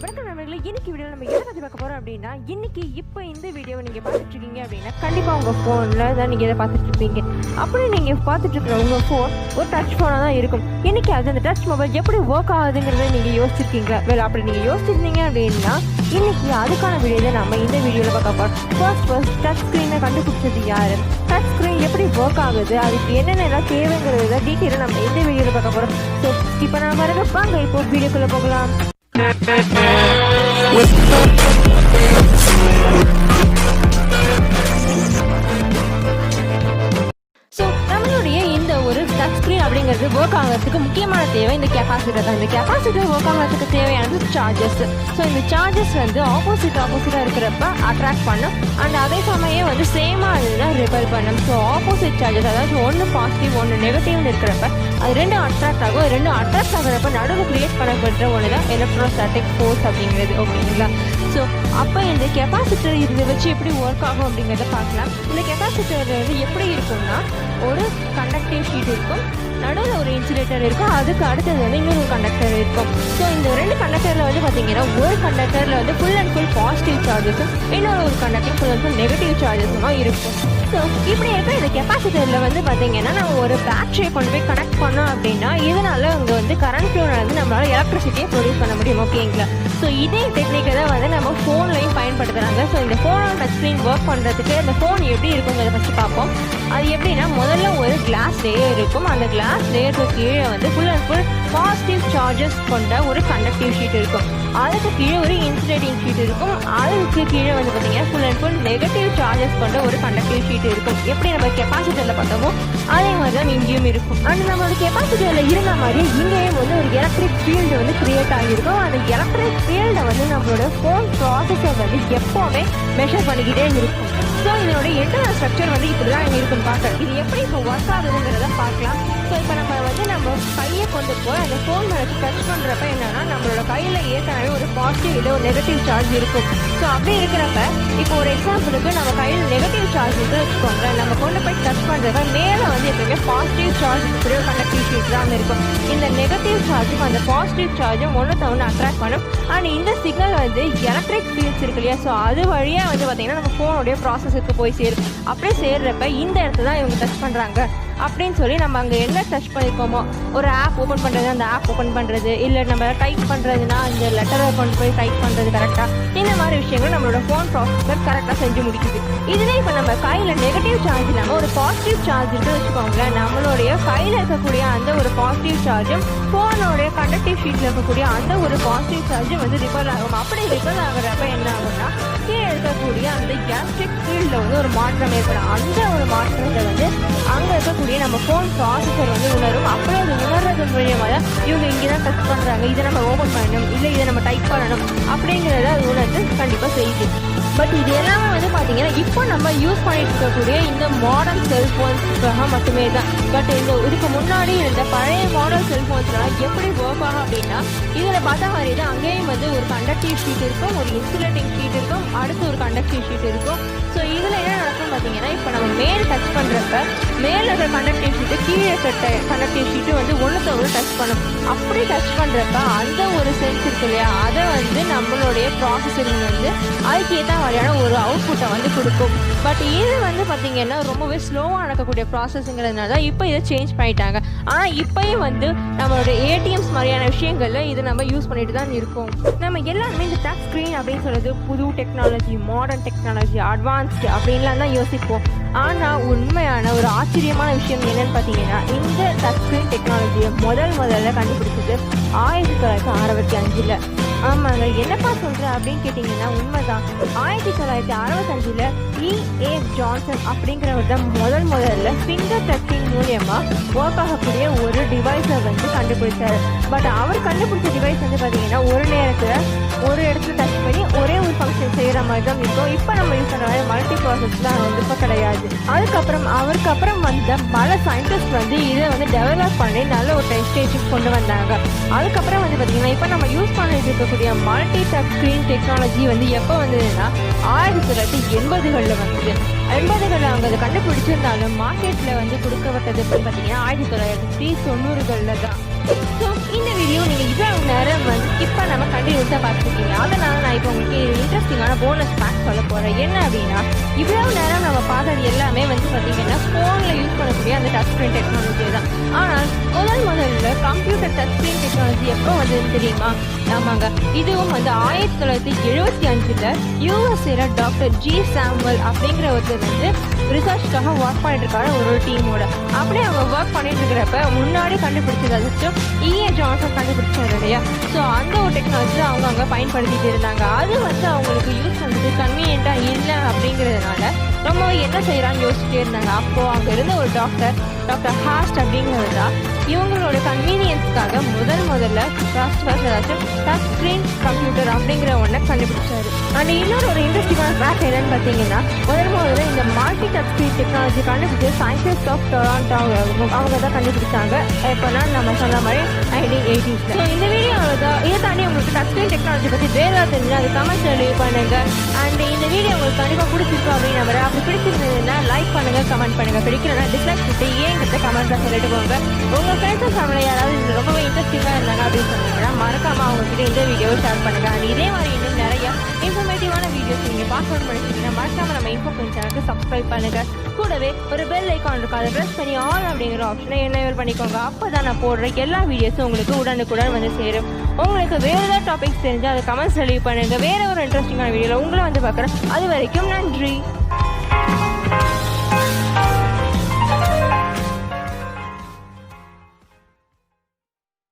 வணக்கம் நண்பர்களே, இன்னைக்கு வீடியோ நம்ம எதை பற்றி பார்க்க போகிறோம் அப்படின்னா, இன்னைக்கு இப்போ இந்த வீடியோவை நீங்கள் பார்த்துட்டு இருக்கீங்க அப்படின்னா கண்டிப்பாக உங்கள் ஃபோனில் தான் நீங்கள் இதை பார்த்துட்டு இருப்பீங்க. அப்படி நீங்கள் பார்த்துட்டு இருக்கிற உங்கள் ஃபோன் ஒரு டச் ஃபோனாக தான் இருக்கும். இன்னைக்கு அது அந்த டச் மொபைல் எப்படி ஒர்க் ஆகுதுங்கிறத நீங்கள் யோசிச்சிருக்கீங்க. வேலை அப்படி நீங்கள் யோசிச்சிருந்தீங்க அப்படின்னா இன்னைக்கு அதுக்கான வீடியோ நம்ம இந்த வீடியோவில் பார்க்க போகிறோம். ஃபர்ஸ்ட் டச் ஸ்க்ரீனை கண்டுபிடிச்சது யார், டச் ஸ்க்ரீன் எப்படி ஒர்க் ஆகுது, அதுக்கு என்னென்ன தேவைங்கிறத டீட்டெயிலாக நம்ம இந்த வீடியோவில் பார்க்க போகிறோம். ஸோ இப்போ நான் வாங்க இப்போ வீடியோக்குள்ளே போகலாம். அப்படிங்கிறது ஒர்க் ஆகிறதுக்கு முக்கியமான தேவை இந்த கெப்பாசிட்டர் தான். இந்த கெப்பாசிட்டர் ஒர்க் ஆகிறதுக்கு தேவையானது சார்ஜஸ். ஸோ இந்த சார்ஜஸ் வந்து ஆப்போசிட்டாக இருக்கிறப்ப அட்ராக்ட் பண்ணும் அண்ட் அதே சமயம் வந்து சேமாக இருந்தால் ரிப்பல் பண்ணும். ஸோ ஆப்போசிட் சார்ஜஸ், அதாவது ஒன்று பாசிட்டிவ் ஒன்று நெகட்டிவ்னு இருக்கிறப்ப அது ரெண்டும் அட்ராக்ட் ஆகும். ரெண்டும் அட்ராக்ட் ஆகிறப்ப நடுவில் கிரியேட் பண்ணப்படுற ஒன்று தான் எலக்ட்ரோஸ்டாட்டிக் ஃபோர்ஸ் அப்படிங்கிறது. ஓகேங்களா? ஸோ அப்போ இந்த கெப்பாசிட்டர் இதை வச்சு எப்படி ஒர்க் ஆகும் அப்படிங்கிறத பார்க்கலாம். இந்த கெப்பாசிட்டர் வந்து எப்படி இருக்கும்னா, ஒரு கண்டக்டிவ் ஷீட் இருக்கும், நடுவில் ஒரு இன்சுலேட்டர் இருக்கும், அதுக்கு அடுத்தது வந்து இன்னொரு கண்டக்டர் இருக்கும். ஸோ இந்த ரெண்டு கண்டக்டரில் வந்து பார்த்தீங்கன்னா ஒரு கண்டக்டரில் வந்து ஃபுல் அண்ட் ஃபுல் பாசிட்டிவ் சார்ஜஸும் இன்னொரு conductor full and full negative சார்ஜஸும் இருக்கும். ஸோ இப்படி இருக்க இந்த கெப்பாசிட்டரில் வந்து பார்த்தீங்கன்னா நம்ம ஒரு பேட்டரியை கொண்டு போய் கனெக்ட் பண்ணோம் அப்படின்னா இதனால அங்கே வந்து கரண்ட் ஃப்ளோ நடந்து நம்மளால் எலக்ட்ரிசிட்டியை ப்ரொடியூஸ் பண்ண முடியும். ஓகேங்களா? ஸோ இதே டெக்னிக்கை தான் வந்து நம்ம ஃபோன்லையும் பயன்படுத்துகிறாங்க. ஸோ இந்த ஃபோனோட டச் ஸ்க்ரீன் ஒர்க் பண்ணுறதுக்கு இந்த ஃபோன் எப்படி இருக்குங்கிறத ஃபஸ்ட்டு பார்ப்போம். அது எப்படின்னா, முதல்ல ஒரு கிளாஸ் லேயர் இருக்கும். அந்த கிளாஸ் லேயருக்கு கீழே வந்து full and full positive charges கொண்ட ஒரு கண்டக்டிவ் ஷீட் இருக்கும். அதுக்கு கீழே ஒரு இன்சுலேட்டிங் ஷீட் இருக்கும். அதுக்கு கீழே வந்து பார்த்தீங்கன்னா full and full negative charges கொண்ட ஒரு கண்டக்டிவ் ஷீட் இருக்கும். எப்படி நம்ம கெப்பாசிட்டரில் பார்த்தோமோ அதே மாதிரி தான் இங்கேயும் இருக்கும். அண்ட் நம்மளோட கெப்பாசிட்டரில் இருந்த மாதிரி இங்கேயும் வந்து ஒரு எலக்ட்ரிக் ஃபீல்டு வந்து கிரியேட் ஆகியிருக்கும். அந்த எலக்ட்ரிக் ஃபீல்டை வந்து நம்மளோட ஃபோன் ப்ராசஸர் வந்து எப்போவுமே மெஷர் பண்ணிக்கிட்டே இருக்கும். ஸோ இதனோட இன்டர்னல் ஸ்ட்ரக்சர் வந்து இப்படி தான் இருக்குன்னு பார்க்க, இது எப்படி இப்போ ஒர்க் ஆகுதுங்கிறத பார்க்கலாம். ஸோ இப்போ நம்ம கையை கொண்டு போய் அந்த ஃபோன் மேலே டச் பண்ணுறப்ப என்னன்னா, நம்மளோட கையில் ஏற்கனவே ஒரு பாசிட்டிவ் இல்லை ஒரு நெகட்டிவ் சார்ஜ் இருக்கும். ஸோ அப்படி இருக்கிறப்ப இப்போ ஒரு எக்ஸாம்பிளுக்கு நம்ம கையில் நெகட்டிவ் சார்ஜ் இருக்குன்னு வச்சுக்கோங்க, நம்ம கொண்டு போய் டச் பண்ணுறப்ப மேலே வந்து எப்பவுமே பாசிட்டிவ் சார்ஜ் இப்படி ஒரு கண்டக்டிவ் ஷீட் தான் இருக்கும். இந்த நெகட்டிவ் சார்ஜும் அந்த பாசிட்டிவ் சார்ஜும் ஒன்று அட்ராக்ட் பண்ணும். அண்ட் இந்த சிக்னல் வந்து எலக்ட்ரிக் ஃபீல்ட்ஸ் இருக்கு இல்லையா, ஸோ அது வழியாக வந்து பார்த்தீங்கன்னா நம்ம ஃபோனுடைய ப்ராசஸருக்கு போய் சேரும். அப்படியே சேர்றப்ப இந்த இடத்துல தான் இவங்க டச் பண்ணுறாங்க அப்படின்னு சொல்லி நம்ம அங்கே என்ன டச் பண்ணியிருக்கோமோ, ஒரு ஆப் ஓப்பன் பண்ணுறது அந்த ஆப் ஓப்பன் பண்ணுறது, இல்லை நம்ம டைப் பண்ணுறதுனா அந்த லெட்டரை கொண்டு போய் டைப் பண்ணுறது கரெக்டாக, இந்த மாதிரி விஷயங்கள் நம்மளோட ஃபோன் ப்ராசஸர் கரெக்டாக செஞ்சு முடிக்குது. இதுவே இப்போ நம்ம கையில் நெகட்டிவ் சார்ஜ் இல்லாமல் ஒரு பாசிட்டிவ் சார்ஜ் இருக்குன்னு வச்சுக்கோங்களேன், நம்மளுடைய கையில் இருக்கக்கூடிய அந்த ஒரு பாசிட்டிவ் சார்ஜும் ஃபோனோடைய கண்டக்டிவ் ஷீட்டில் இருக்கக்கூடிய அந்த ஒரு பாசிட்டிவ் சார்ஜும் வந்து ரிப்பல் ஆகும். அப்படி ரிப்பல் ஆகிறப்ப என்ன ஆகும்னா, கீழே இருக்கக்கூடிய அந்த எலக்ட்ரிக் ஃபீல்டில் வந்து ஒரு மாற்றம் ஏற்படும். அந்த ஒரு மாற்றத்தை வந்து அங்கே இருக்கக்கூடிய நம்ம ஃபோன் ப்ராசஸர் வந்து உணரும். அப்படியே அது உணர்றது மூலியமாக இவங்க இங்கே தான் டச் பண்ணுறாங்க, இதை நம்ம ஓப்பன் பண்ணணும், இல்லை இதை நம்ம டைப் பண்ணணும் அப்படிங்கிறத அது உணர்ந்து கண்டிப்பாக செய்யுது. பட் இது எல்லாமே வந்து பார்த்தீங்கன்னா இப்போ நம்ம யூஸ் பண்ணிட்டு இருக்கக்கூடிய இந்த மாடர்ன் செல்ஃபோன்ஸ்க்காக மட்டுமே தான். பட் இதுக்கு முன்னாடி இந்த பழைய மாடல் செல்ஃபோன்ஸ்லாம் எப்படி ஒர்க் ஆகும் அப்படின்னா, இதில் பார்த்தா மாதிரி தான் அங்கேயும் வந்து ஒரு கண்டக்டிவ் ஷீட் இருக்கும், ஒரு இன்சுலேட்டிங் ஷீட் இருக்கும், அடுத்து ஒரு கண்டக்டிவ் ஷீட் இருக்கும். ஸோ இதில் என்ன நடக்கும் பார்த்தீங்கன்னா, இப்போ நம்ம மேல் டச் பண்ணுறப்ப மேலே இருக்கிற கண்டக்டிவ் ஷீட்டு கீழே இருக்கிற கண்டக்டிவ் ஷீட்டு வந்து ஒன்று டச் பண்ணும். அப்படி டச் பண்ணுறப்ப அந்த ஒரு சென்ஸ் இருக்கு இல்லையா, அதை வந்து நம்மளுடைய ப்ராசஸரிங் வந்து அதுக்கேற்ற மாதிரியான ஒரு அவுட்புட்டை வந்து கொடுக்கும். பட் இது வந்து பார்த்தீங்கன்னா ரொம்பவே ஸ்லோவாக நடக்கக்கூடிய ப்ராசஸுங்கிறதுனால தான் இப்போ இதை சேஞ்ச் பண்ணிட்டாங்க. ஆனால் இப்போயும் வந்து நம்மளோட ஏடிஎம்ஸ் மாதிரியான விஷயங்களில் இதை நம்ம யூஸ் பண்ணிட்டு தான் இருக்கோம். நம்ம எல்லாருமே இந்த டச் ஸ்க்ரீன் அப்படின்னு சொல்கிறது புது டெக்னாலஜி, மாடர்ன் டெக்னாலஜி, அட்வான்ஸ்டு அப்படின்லாம் தான் யோசிப்போம். ஆனால் உண்மையான ஒரு ஆச்சரியமான விஷயம் என்னன்னு பார்த்தீங்கன்னா, இந்த டச் ஸ்க்ரீன் டெக்னாலஜியை முதல்ல கண்டுபிடிச்சது 1965. ஆமாங்க, என்னப்பா சொல்கிற அப்படின்னு கேட்டிங்கன்னா உண்மைதான். 1965 E.A. ஜான்சன் அப்படிங்கிறவர் தான் முதல்ல ஃபிங்கர் டச்சிங் மூலியமாக ஒர்க் ஆகக்கூடிய ஒரு டிவைஸை வந்து கண்டுபிடிச்சார். பட் அவர் கண்டுபிடிச்ச டிவைஸ் வந்து பார்த்தீங்கன்னா ஒரு நேரத்தில் ஒரு இடத்துல டச் பண்ணி ஒரே ஒரு ஃபங்க்ஷன் செய்கிற மாதிரி தான் இருக்கும். இப்போ நம்ம யூஸ் பண்ணுற மாதிரி மல்டி ப்ராசஸ்லாம் வந்து இப்போ கிடையாது. அவருக்கு அப்புறம் வந்த பல சயின்டிஸ்ட் வந்து இதை வந்து டெவலப் பண்ணி நல்ல ஒரு ஸ்டேஜுக்கு கொண்டு வந்தாங்க. அதுக்கப்புறம் வந்து பார்த்தீங்கன்னா இப்போ நம்ம யூஸ் பண்ணிட்டு இருக்கக்கூடிய மல்டி டச் ஸ்க்ரீன் டெக்னாலஜி வந்து எப்போ வந்ததுன்னா 1980களில் வந்தது. 80களில் அவங்க அதை கண்டுபிடிச்சிருந்தாலும் மார்க்கெட்டில் வந்து கொடுக்கப்பட்டது அப்படின்னு பார்த்தீங்கன்னா 1990களில் தான். ஸோ இந்த வீடியோ நீங்கள் இவ்வளவு நேரம் வந்து ஸ்கிப் பண்ணாமல் கண்டினியூஸாக பார்த்துருக்கீங்க. அதனால் நான் இப்போ உங்களுக்கு இன்ட்ரெஸ்டிங்கான போனஸ் பேக் சொல்ல போகிறேன். என்ன அப்படின்னா, இவ்வளவு நேரம் நம்ம பார்த்தது எல்லாமே வந்து பார்த்தீங்கன்னா ஃபோனில் யூஸ் பண்ணக்கூடிய அந்த டச் ஸ்க்ரீன் டெக்னாலஜி தான். ஆனால் முதல்ல கம்ப்யூட்டர் டச் ஸ்க்ரீன் டெக்னாலஜி எப்போ வந்ததுன்னு தெரியுமா? ஆமாங்க, இதுவும் வந்து 1975 யூஎஸ்ஏல டாக்டர் ஜி சாமுவல் அப்படிங்கிற ஒருத்தர் வந்து ரிசர்ச்காக ஒர்க் பண்ணிட்டு இருக்காரு ஒரு டீமோட. அப்படியே அவங்க ஒர்க் பண்ணிட்டு இருக்கிறப்ப முன்னாடி கண்டுபிடிச்சது அதாச்சும் இஏ ஜான்சன் கண்டுபிடிச்சாரு இல்லையா? ஸோ அந்த ஒரு டெக்னாலஜி அவங்க அங்கே பயன்படுத்திட்டு இருந்தாங்க. அது வந்து அவங்களுக்கு யூஸ் பண்ணுறது கன்வீனியண்ட்டாக இல்லை அப்படிங்கிறதுனால ரொம்ப என்ன செய்யறான்னு யோசிச்சுட்டே இருந்தாங்க. அப்போ அங்கே இருந்த ஒரு டாக்டர் ஹாஸ்ட் அப்படிங்கிறது தான் இவங்களோட கன்வீனியன்ஸ்க்காக முதல்ல ஏதாச்சும் டச் ஸ்க்ரீன் கம்ப்யூட்டர் அப்படிங்கிற ஒன்றை கண்டுபிடிச்சாரு. அண்ட் இன்னொரு ஒரு இன்ட்ரெஸ்டிங்கான ஃபேக்ட் என்னன்னு பார்த்தீங்கன்னா, முதல்ல இந்த மல்டி டச் ஸ்க்ரீன் டெக்னாலஜி கண்டுபிடிச்ச சயின்டிஸ்ட் ஆஃப் டொராண்டோ அவங்க தான் கண்டுபிடிச்சாங்க. எப்போனா நம்ம சொன்ன மாதிரி 1980s. ஸோ இந்த வீடியோவில் தான் இதை தாண்டி உங்களுக்கு டச் ஸ்க்ரீன் டெக்னாலஜி பற்றி வேறு ஏதாவது தெரிஞ்சால் அது கமெண்ட்ஸ் லீவ் பண்ணுங்க. அண்ட் இந்த வீடியோ உங்களுக்கு கண்டிப்பாக பிடிச்சிருக்கோம் அப்படின்னு நம்புறேன். அப்படி பிடிச்சிருந்ததுன்னா லைக் பண்ணுங்க, கமெண்ட் பண்ணுங்க. பிடிக்கிறேன்னா டிஸ்லைக் பண்ணிட்டு ஏங்கிட்ட கமெண்ட்ல சொல்லிட்டு போங்க. உங்க ஃப்ரெண்ட்ஸ் அண்ட் ஃபேமிலி யாராவது இது ரொம்பவே இன்ட்ரெஸ்டிங்காக இருந்தாங்க அப்படின்னு சொன்னீங்கன்னா மறக்காம அவங்ககிட்ட இந்த வீடியோவை ஷேர் பண்ணுங்க. அண்ட் இதே மாதிரி இன்னும் நிறைய இன்ஃபர்மேட்டிவான வீடியோஸ் நீங்கள் பார்க்கணும்னு நினைச்சீங்கன்னா மறக்காம நம்ம இன்ஃபர்மேஷன் சேனலுக்கு சப்ஸ்கிரைப் பண்ணுங்க. கூடவே ஒரு பெல் ஐக்கான் இருக்கும், அதை ப்ரெஸ் பண்ணி ஆல் அப்படிங்கிற ஆப்ஷனை எனேபிள் பண்ணிக்கோங்க. அப்போ தான் நான் போடுற எல்லா வீடியோஸும் உங்களுக்கு உடனுக்குடன் வந்து சேரும். உங்களுக்கு வேறு ஏதாவது டாபிக்ஸ் தெரிஞ்சால் அதை கமெண்ட்ஸ் லீவ் பண்ணுங்க. வேற ஒரு இன்ட்ரெஸ்டிங்கான வீடியோவில் உங்களை வந்து பார்க்குறேன். அது வரைக்கும் நன்றி.